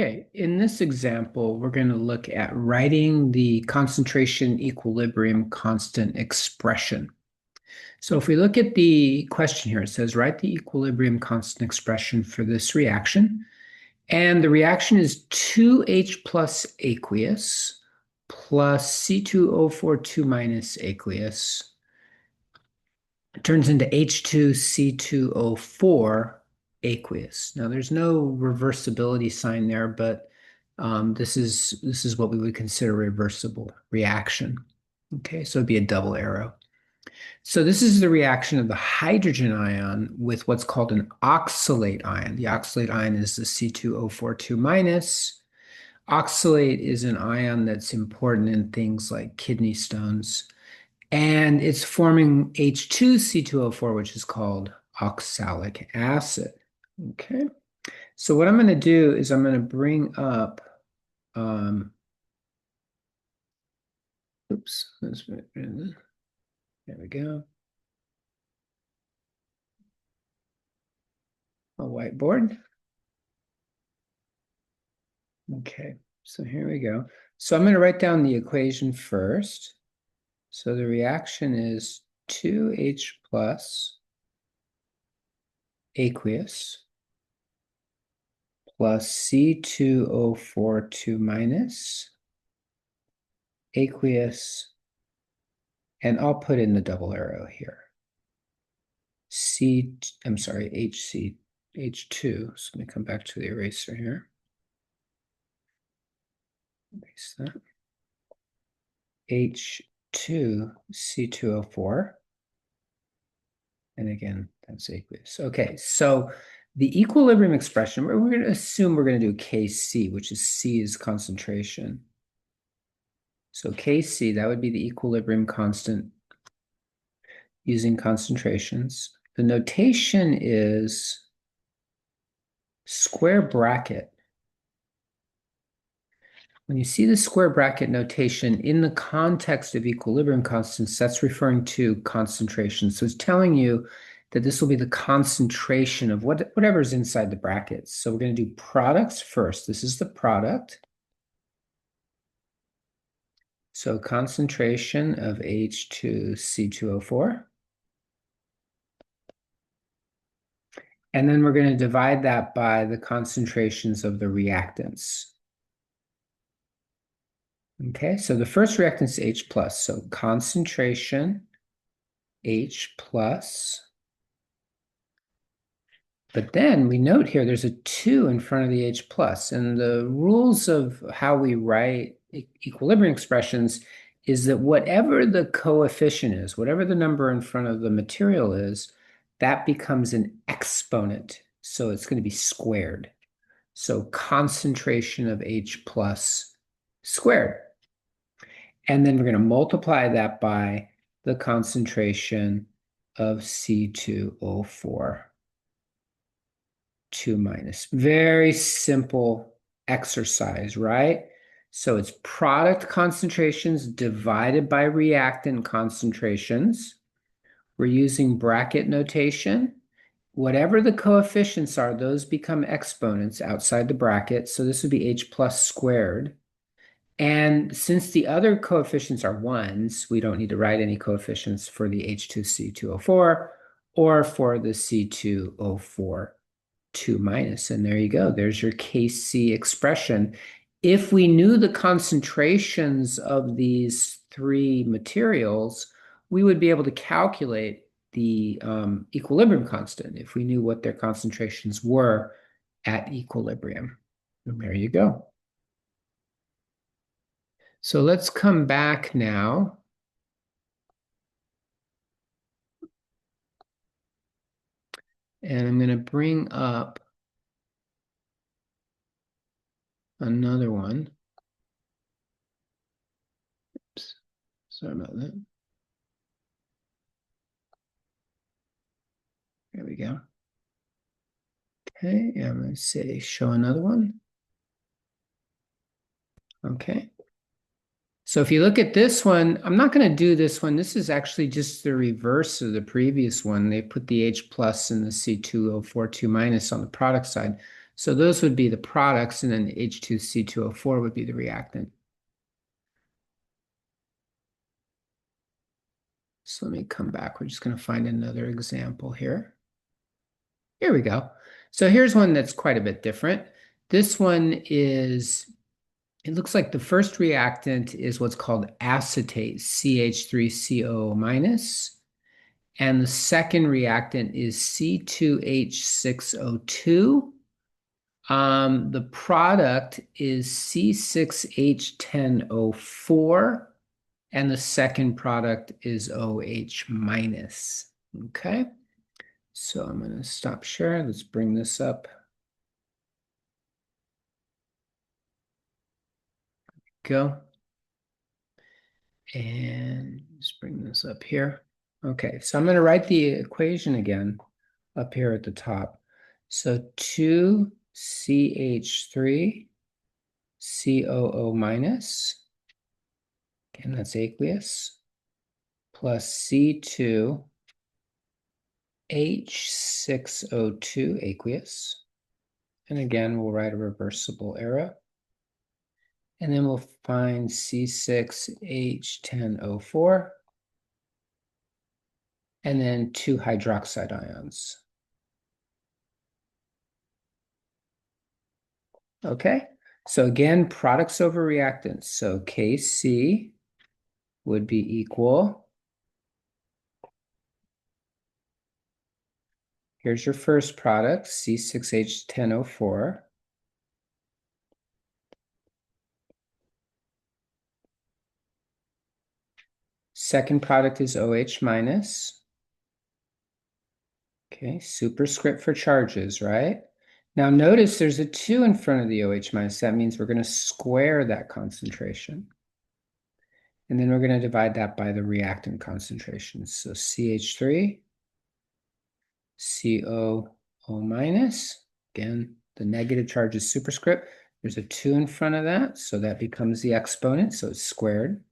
Okay, in this example, we're going to look at writing the concentration equilibrium constant expression. So if we look at the question here, it says write the equilibrium constant expression for this reaction. And the reaction is 2H plus aqueous plus C2O42 minus aqueous. It turns into H2C2O4 aqueous. Now there's no reversibility sign there, but this is what we would consider a reversible reaction. Okay, so it'd be a double arrow. So this is the reaction of the hydrogen ion with what's called an oxalate ion. The oxalate ion is the C2O42 minus. Oxalate is an ion that's important in things like kidney stones. And it's forming H2C2O4, which is called oxalic acid. Okay. So what I'm going to do is I'm going to bring up, oops, there we go. A whiteboard. Okay, so here we go. So I'm going to write down the equation first. So the reaction is 2H plus aqueous plus C2O42 minus aqueous, and I'll put in the double arrow here. H2. So let me come back to the eraser here. Erase that. H2C2O4. And again, that's aqueous. Okay, so the equilibrium expression, we're going to assume we're going to do Kc, which is C is concentration. So Kc, that would be the equilibrium constant using concentrations. The notation is square bracket. When you see the square bracket notation in the context of equilibrium constants, that's referring to concentration. So it's telling you that this will be the concentration of whatever's inside the brackets. So we're going to do products first. This is the product. So concentration of H2C2O4. And then we're going to divide that by the concentrations of the reactants. Okay, so the first reactant is H plus. So concentration H plus. But then we note here there's a 2 in front of the H plus. And the rules of how we write equilibrium expressions is that whatever the coefficient is, whatever the number in front of the material is, that becomes an exponent. So it's going to be squared. So concentration of H plus squared. And then we're going to multiply that by the concentration of C2O4, 2 minus. Very simple exercise, right? So it's product concentrations divided by reactant concentrations. We're using bracket notation. Whatever the coefficients are, those become exponents outside the bracket. So this would be H plus squared. And since the other coefficients are ones, we don't need to write any coefficients for the H2C2O4 or for the C2O4 2 minus. And there you go. There's your Kc expression. If we knew the concentrations of these three materials, we would be able to calculate the equilibrium constant if we knew what their concentrations were at equilibrium. And there you go. So let's come back now. And I'm going to bring up another one. Oops, sorry about that. There we go. Okay, I'm going to say show another one. Okay. So if you look at this one, I'm not going to do this one. This is actually just the reverse of the previous one. They put the H plus and the C2O42 minus on the product side. So those would be the products, and then H2C2O4 would be the reactant. So let me come back. We're just going to find another example here. Here we go. So here's one that's quite a bit different. This one is, it looks like the first reactant is what's called acetate, CH3COO minus. And the second reactant is C2H6O2. The product is C6H10O4. And the second product is OH minus. Okay, so I'm going to stop sharing. Let's bring this up. Go. And let's bring this up here. Okay, so I'm going to write the equation again up here at the top. So 2CH3COO minus, again, that's aqueous, plus C2H6O2 aqueous. And again, we'll write a reversible arrow. And then we'll find C6H10O4. And then 2 hydroxide ions. Okay, so again, products over reactants. So Kc would be equal. Here's your first product, C6H10O4. Second product is OH minus. Okay, superscript for charges, right? Now notice there's a 2 in front of the OH minus. That means we're going to square that concentration. And then we're going to divide that by the reactant concentration. So CH3, COO minus. Again, the negative charge is superscript. There's a 2 in front of that, so that becomes the exponent, so it's squared.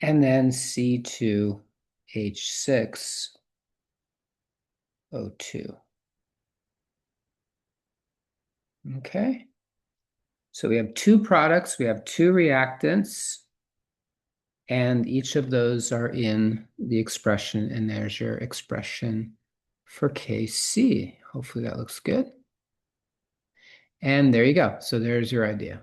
And then C2H6O2. Okay. So we have 2 products, we have 2 reactants, and each of those are in the expression, and there's your expression for Kc. Hopefully that looks good. And there you go. So there's your idea.